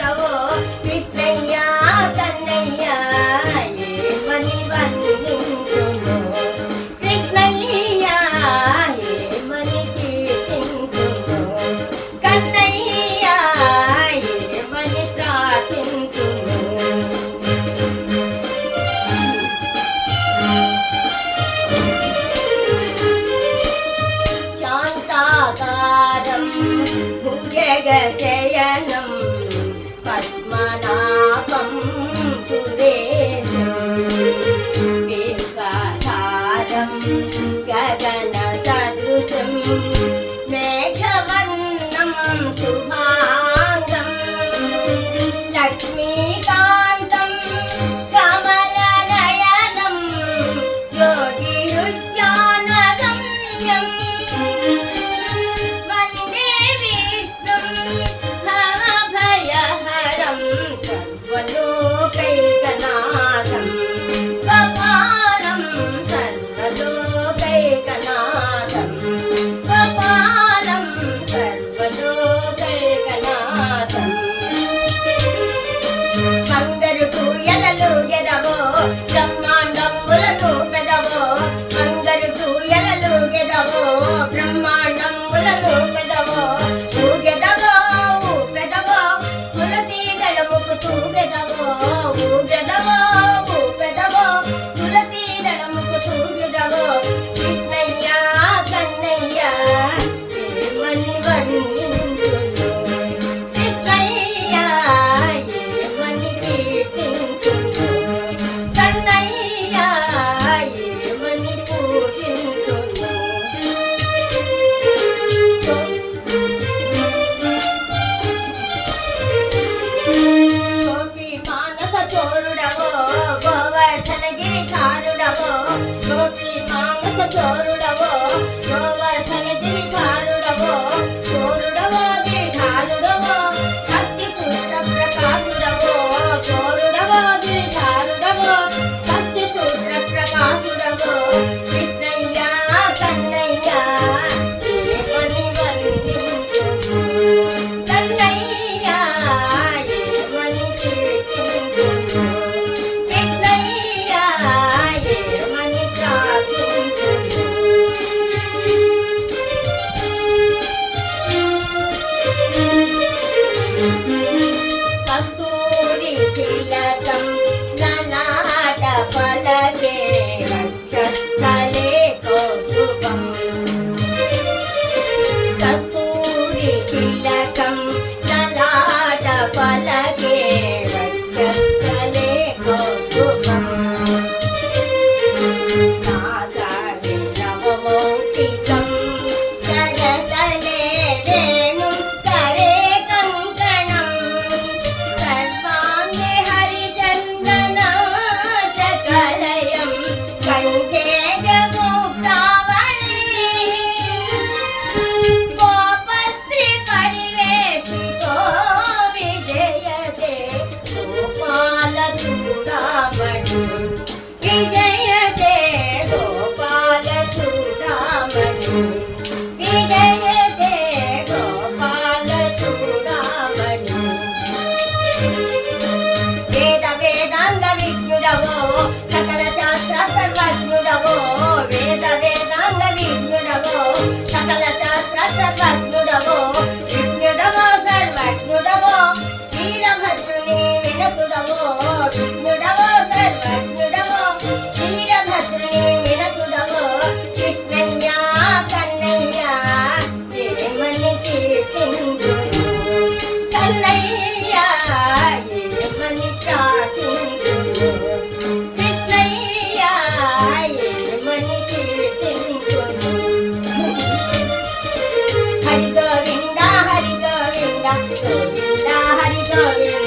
చూడవో కృష్ణయ్య కన్నయ్య ఏమని వర్ణించును కృష్ణయ్య ఏమని కీర్తించును కన్నయ్య ఏమని ప్రార్థించును శాంతాకారం భుజగశయనం పద్మనాభం సురేశం దీర్ఘధారం గగన సదృశం మేఘవర్ణం శుభాంగం లక్ష్మీకాంతం కమలనయనం యోగిరుద్యానగమ్యం వందే విష్ణుం భవభయహరం సర్వలోకైకనాథం గోపాలం సర్వలోకైకనాథం గోపాలం సర్వలోకైకనాథం మంగరు పూయలలు గెదవో బ్రహ్మాండంబులను పెదవో మంగరు పూయలలు గెదవో బ్రహ్మాండంబులను పెదవో ఊగెదవో ఊపెదవో తులసి దళముకు తూగెదవో ఊగెదవో ఊపెదవో తులసి దళముకు తూగెదవో కృష్ణయ్య కన్నయ్య ఏమని వర్ణించును కృష్ణయ్య ఏమని కీర్తించును కన్నయ్య ఏమని పూజించును గోపి మానస చోరుడవో గోవర్ధనగిరి చారుడవో గోపి మానస చోరుడవో గోవర్ధనగిరి చారుడవో చోరుడవో గిరిధారుడవో భక్తి సూత్ర ప్రకాశుడవో చోరుడవో గిరిధారుడవో భక్తి సూత్ర ప్రకాశుడవో కృష్ణయ్య కన్నయ్య ఏమని వర్ణించును కన్నయ్య ఏమని కీర్తించును కృష్ణయ్య ఏమని ప్రార్థించును కస్తూరి తిలకం లలాట ఫలకే వక్షస్థలే కౌస్తుభం కస్తూరి తిలకం లలాట ఫలకే వక్షస్థలే కౌస్తుభం నాసాగ్రే నవమౌక్తికం జగతలే వేణుం కరే కంకణం సర్వాంగే హరిచందనాచకలయం కంఠే జగోప్తావళి గోపస్త్రీ పరివేషితో విజయతే గోపాల చూడామణి విజయతే గోపాల చూడామణి విజయతే గోపాల చూడామణి వేద వేదాంగ విజ్ఞుడవో సకల శాస్త్ర సర్వజ్ఞుడవో వేద వేదాంగ విజ్ఞుడవో సకల శాస్త్ర సర్వజ్ఞుడవో విజ్ఞుడవో సర్వజ్ఞుడవో వీరభద్రుని వినతుడవో విజ్ఞుడవో సర్వజ్ఞుడవో వీరభద్రుని వినతుడవో కృష్ణయ్య కన్నయ్య ఏమని కీర్తించును కన్నయ్య ఏమని ప్రార్థించును కృష్ణయ్య ఏమని కీర్తించును హరి గోవింద గోవింద హరి గోవింద